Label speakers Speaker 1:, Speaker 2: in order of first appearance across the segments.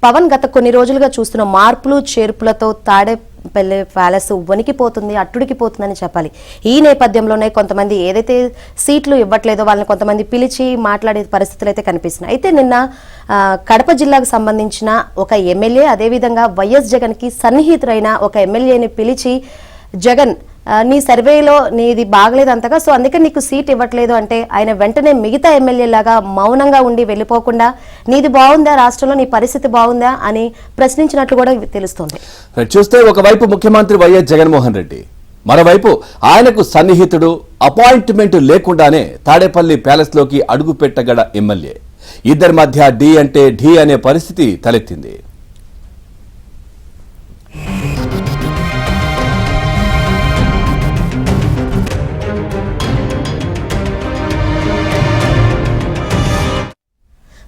Speaker 1: పవన్ గత కొన్ని రోజులుగా చూస్తున్న మార్పులు చేర్పులతో తాడేపల్లి ప్యాలెస్ వణికిపోతుంది, అట్టుడికిపోతుందని చెప్పాలి. ఈ నేపథ్యంలోనే కొంతమంది ఏదైతే సీట్లు ఇవ్వట్లేదో వాళ్ళని కొంతమంది పిలిచి మాట్లాడే పరిస్థితులు అయితే కనిపిస్తున్నాయి. అయితే నిన్న కడప జిల్లాకు సంబంధించిన ఒక ఎమ్మెల్యే, అదేవిధంగా వైఎస్ జగన్ కి సన్నిహితుడైన ఒక ఎమ్మెల్యేని పిలిచి, జగన్ నీ సర్వేలో నీది బాగలేదు అంతగా, సో అందుకే నీకు సీట్ ఇవ్వట్లేదు అంటే ఆయన వెంటనే మిగతా ఎమ్మెల్యేలాగా మౌనంగా ఉండి వెళ్ళిపోకుండా నీది బాగుందా, రాష్ట్రంలో నీ పరిస్థితి బాగుందా అని ప్రశ్నించినట్లు కూడా తెలుస్తోంది.
Speaker 2: చూస్తే ఒకవైపు ముఖ్యమంత్రి వైఎస్ జగన్మోహన్ రెడ్డి, మరోవైపు ఆయనకు సన్నిహితుడు, అపాయింట్మెంట్ లేకుండానే తాడేపల్లి ప్యాలెస్ లోకి అడుగు పెట్టగల ఎమ్మెల్యే, ఇద్దరి మధ్య ఢీ అంటే ఢీ అనే పరిస్థితి తలెత్తింది.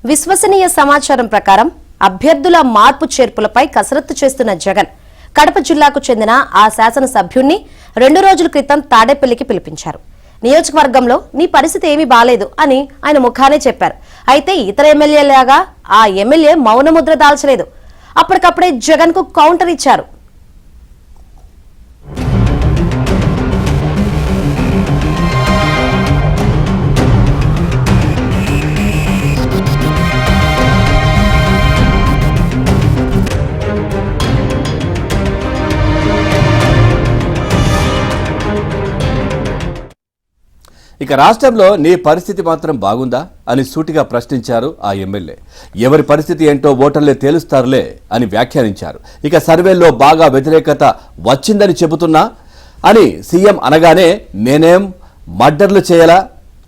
Speaker 1: విశ్వసనీయ సమాచారం ప్రకారం అభ్యర్థుల మార్పు చేర్పులపై కసరత్తు చేస్తున్న జగన్ కడప జిల్లాకు చెందిన ఆ శాసనసభ్యుణ్ణి 2 రోజుల క్రితం తాడేపల్లికి పిలిపించారు. నియోజకవర్గంలో నీ పరిస్థితి ఏమీ బాలేదు అని ఆయన ముఖానే చెప్పారు. అయితే ఇతర ఎమ్మెల్యేలాగా ఆ ఎమ్మెల్యే మౌనముద్ర దాల్చలేదు. అప్పటికప్పుడే జగన్ కు కౌంటర్ ఇచ్చారు.
Speaker 2: ఇక రాష్ట్రంలో నీ పరిస్థితి మాత్రం బాగుందా అని సూటిగా ప్రశ్నించారు ఆ ఎమ్మెల్యే. ఎవరి పరిస్థితి ఏంటో ఓటర్లే తేలుస్తారులే అని వ్యాఖ్యానించారు. ఇక సర్వేల్లో బాగా వ్యతిరేకత వచ్చిందని చెబుతున్నా అని సీఎం అనగానే నేనేం మర్డర్లు చేయాలా,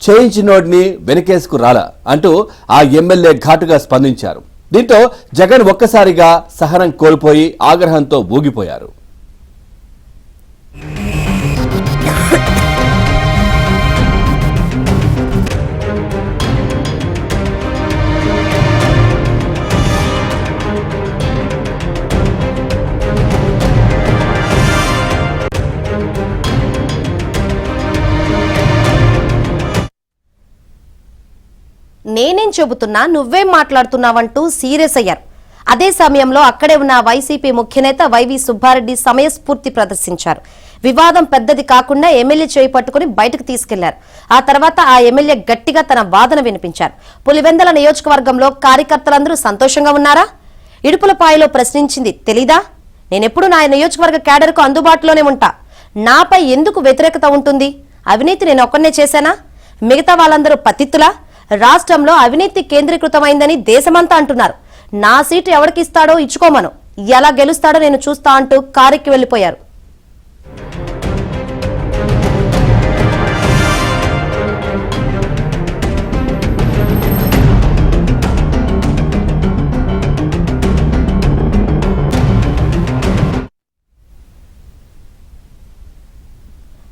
Speaker 2: చేయించినోడిని వెనకేసుకు రాలా అంటూ ఆ ఎమ్మెల్యే ఘాటుగా స్పందించారు. దీంతో జగన్ ఒక్కసారిగా సహనం కోల్పోయి ఆగ్రహంతో ఊగిపోయారు.
Speaker 1: నేనేం చెబుతున్నా నువ్వేం మాట్లాడుతున్నావంటూ సీరియస్ అయ్యారు. అదే సమయంలో అక్కడే ఉన్న వైసీపీ ముఖ్యనేత వైవి సుబ్బారెడ్డి సమయస్ఫూర్తి ప్రదర్శించారు. వివాదం పెద్దది కాకుండా ఎమ్మెల్యే చేయి పట్టుకుని బయటకు తీసుకెళ్లారు. ఆ తర్వాత ఆ ఎమ్మెల్యే గట్టిగా తన వాదన వినిపించారు. పులివెందల నియోజకవర్గంలో కార్యకర్తలందరూ సంతోషంగా ఉన్నారా? ఇడుపులపాయలో ప్రశ్నించింది తెలీదా? నేనెప్పుడు నా నియోజకవర్గ క్యాడర్కు అందుబాటులోనే ఉంటా. నాపై ఎందుకు వ్యతిరేకత ఉంటుంది? అవినీతి నేను ఒక్కనే చేశానా? మిగతా వాళ్ళందరూ పతిత్తులా? రాష్ట్రంలో అవినీతి కేంద్రీకృతమైందని దేశమంతా అంటున్నారు. నా సీటు ఎవరికి ఇస్తాడో ఇచ్చుకోమను, ఎలా గెలుస్తాడో నేను చూస్తా అంటూ కారెక్కి వెళ్లిపోయారు.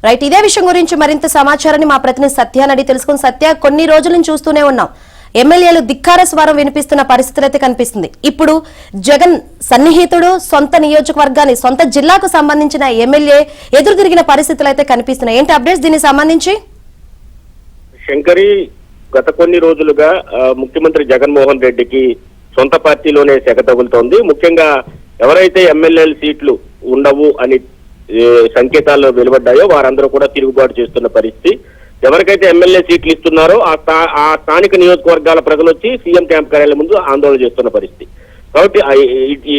Speaker 1: రైట్, ఇదే విషయం గురించి మరింత సమాచారాన్ని మా ప్రతినిధి సత్యాన్ని తెలుసుకుని, సత్య, కొన్ని రోజుల నుంచి చూస్తూనే ఉన్నాం ఎమ్మెల్యేలు ధిక్కార స్వరం వినిపిస్తున్న పరిస్థితులు అయితే కనిపిస్తుంది. ఇప్పుడు జగన్ సన్నిహితుడు, సొంత నియోజకవర్గాన్ని, సొంత జిల్లాకు సంబంధించిన ఎమ్మెల్యే ఎదురు తిరిగిన పరిస్థితులు అయితే కనిపిస్తున్నాయి. ఏంటి అప్డేట్స్ దీనికి సంబంధించి?
Speaker 3: శంకరి, గత కొన్ని రోజులుగా ముఖ్యమంత్రి జగన్మోహన్ రెడ్డికి సొంత పార్టీలోనే సెగ తగులుతోంది. ముఖ్యంగా ఎవరైతే ఎమ్మెల్యేల సీట్లు ఉండవు అని సంకేతాలు వెలువడ్డాయో వారందరూ కూడా తిరుగుబాటు చేస్తున్న పరిస్థితి. ఎవరికైతే ఎమ్మెల్యే సీట్లు ఇస్తున్నారో ఆ స్థానిక నియోజకవర్గాల ప్రజలు వచ్చి సీఎం క్యాంప్ కార్యాలయం ముందు ఆందోళన చేస్తున్న పరిస్థితి. కాబట్టి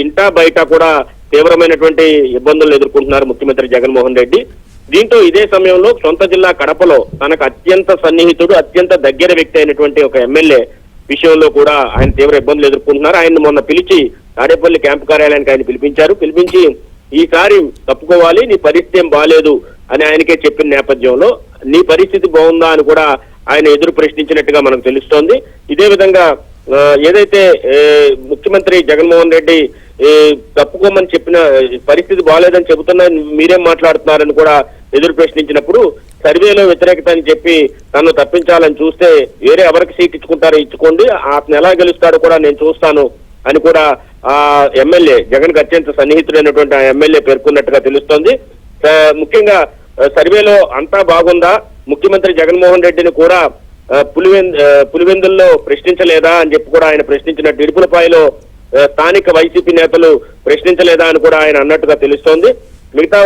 Speaker 3: ఇంటా బయట కూడా తీవ్రమైనటువంటి ఇబ్బందులు ఎదుర్కొంటున్నారు ముఖ్యమంత్రి జగన్మోహన్ రెడ్డి. దీంతో ఇదే సమయంలో సొంత జిల్లా కడపలో తనకు అత్యంత సన్నిహితుడు, అత్యంత దగ్గర వ్యక్తి అయినటువంటి ఒక ఎమ్మెల్యే విషయంలో కూడా ఆయన తీవ్ర ఇబ్బందులు ఎదుర్కొంటున్నారు. ఆయన మొన్న పిలిచి తాడేపల్లి క్యాంపు కార్యాలయానికి ఆయన పిలిపించి ఈసారి తప్పుకోవాలి, నీ పరిస్థితి ఏం బాలేదు అని ఆయనకే చెప్పిన నేపథ్యంలో నీ పరిస్థితి బాగుందా అని కూడా ఆయన ఎదురు ప్రశ్నించినట్టుగా మనకు తెలుస్తోంది. ఇదే విధంగా ఏదైతే ముఖ్యమంత్రి జగన్మోహన్ రెడ్డి తప్పుకోమని చెప్పిన పరిస్థితి బాగాలేదని చెబుతున్నా మీరేం మాట్లాడుతున్నారని కూడా ఎదురు ప్రశ్నించినప్పుడు సర్వేలో వ్యతిరేకత అని చెప్పి తను తప్పించాలని చూస్తే వేరే ఎవరికి సీట్ ఇచ్చుకుంటారో ఇచ్చుకోండి, అతను ఎలా గెలుస్తాడో కూడా నేను చూస్తాను అని కూడా ఆ ఎమ్మెల్యే జగన్ కి అత్యంత సన్నిహితుడైనటువంటి ఆ ఎమ్మెల్యే పేర్కొన్నట్టుగా తెలుస్తోంది. ముఖ్యంగా సర్వేలో అంతా బాగుందా, ముఖ్యమంత్రి జగన్మోహన్ రెడ్డిని కూడా పులివెందుల్లో ప్రశ్నించలేదా అని చెప్పి కూడా ఆయన ప్రశ్నించినట్టు ఇడుపులపాయలో స్థానిక వైసీపీ నేతలు ప్రశ్నించలేదా అని కూడా ఆయన అన్నట్టుగా తెలుస్తోంది. మిగతా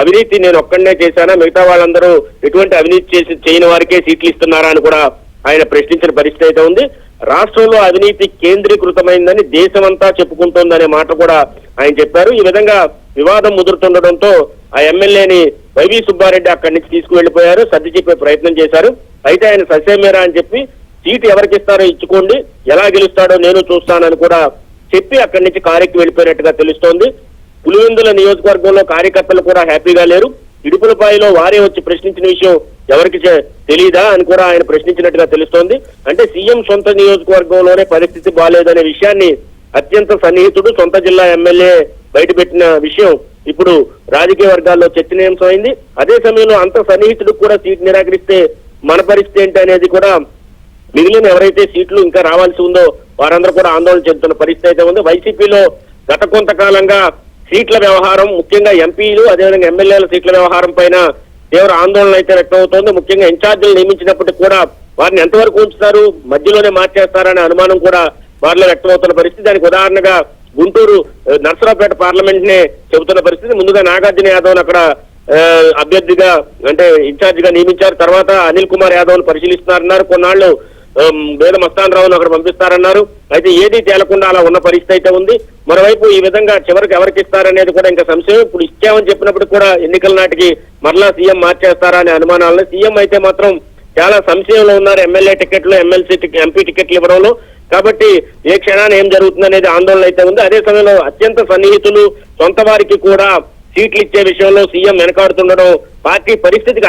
Speaker 3: అవినీతి నేను ఒక్కడనే చేశానా, మిగతా వాళ్ళందరూ ఎటువంటి అవినీతి చేయని వారికే సీట్లు ఇస్తున్నారా అని కూడా ఆయన ప్రశ్నించిన పరిస్థితి అయితే ఉంది. రాష్ట్రంలో అవినీతి కేంద్రీకృతమైందని దేశమంతా చెప్పుకుంటోందనే మాట కూడా ఆయన చెప్పారు. ఈ విధంగా వివాదం ముదురుతుండడంతో ఆ ఎమ్మెల్యేని వైవి సుబ్బారెడ్డి అక్కడి నుంచి తీసుకువెళ్లిపోయారు, సర్ది చెప్పే ప్రయత్నం చేశారు. అయితే ఆయన ససేమేరా అని చెప్పి సీటు ఎవరికి ఇస్తారో ఇచ్చుకోండి, ఎలా గెలుస్తాడో నేను చూస్తానని కూడా చెప్పి అక్కడి నుంచి కారెక్కి వెళ్ళిపోయినట్టుగా తెలుస్తోంది. పులివెందుల నియోజకవర్గంలో కార్యకర్తలు కూడా హ్యాపీగా లేరు. ఇడుపులపాయలో వారే వచ్చి ప్రశ్నించిన విషయం ఎవరికి తెలీదా అని కూడా ఆయన ప్రశ్నించినట్టుగా తెలుస్తోంది. అంటే సీఎం సొంత నియోజకవర్గంలోనే పరిస్థితి బాగాలేదనే విషయాన్ని అత్యంత సన్నిహితుడు సొంత జిల్లా ఎమ్మెల్యే బయటపెట్టిన విషయం ఇప్పుడు రాజకీయ వర్గాల్లో చర్చనీయాంశమైంది. అదే సమయంలో అంత సన్నిహితుడు కూడా సీట్ నిరాకరిస్తే మన పరిస్థితి ఏంటి అనేది కూడా మిగిలిన ఎవరైతే సీట్లు ఇంకా రావాల్సి ఉందో వారందరూ కూడా ఆందోళన చెందుతున్న పరిస్థితి అయితే ఉంది. వైసీపీలో గత కొంతకాలంగా సీట్ల వ్యవహారం, ముఖ్యంగా ఎంపీలు అదేవిధంగా ఎమ్మెల్యేల సీట్ల వ్యవహారం పైన తీవ్ర ఆందోళన అయితే వ్యక్తమవుతోంది. ముఖ్యంగా ఇన్ఛార్జీలు నియమించినప్పటికీ కూడా వారిని ఎంతవరకు ఉంచుతారు, మధ్యలోనే మార్చేస్తారనే అనుమానం కూడా వారిలో వ్యక్తమవుతున్న పరిస్థితి. దానికి ఉదాహరణగా గుంటూరు నర్సరావుపేట పార్లమెంట్ నే చెబుతున్న పరిస్థితి. ముందుగా నాగార్జున యాదవ్ అక్కడ అభ్యర్థిగా అంటే ఇన్ఛార్జ్ గా నియమించారు. తర్వాత అనిల్ కుమార్ యాదవ్ ను పరిశీలిస్తున్నారన్నారు. కొన్నాళ్లు వేద మస్తాన్ రావును అక్కడ పంపిస్తారన్నారు. అయితే ఏది తేలకుండా అలా ఉన్న పరిస్థితి అయితే ఉంది. మరోవైపు ఈ విధంగా చివరికి ఎవరికి ఇస్తారనేది కూడా ఇంకా సంశయం. ఇప్పుడు ఇచ్చామని చెప్పినప్పుడు కూడా ఎన్నికల నాటికి మరలా సీఎం మార్చేస్తారా అనే అనుమానాలను, సీఎం అయితే మాత్రం చాలా సంశయంలో ఉన్నారు ఎమ్మెల్యే టికెట్లు, ఎంపీ టికెట్లు ఇవ్వడంలో. కాబట్టి ఏ క్షణాన్ని ఏం జరుగుతుంది అనేది ఆందోళన అయితే ఉంది. అదే సమయంలో అత్యంత సన్నిహితులు సొంత వారికి కూడా సీట్లు ఇచ్చే విషయంలో సీఎం వెనకాడుతుండడం పార్టీ పరిస్థితికి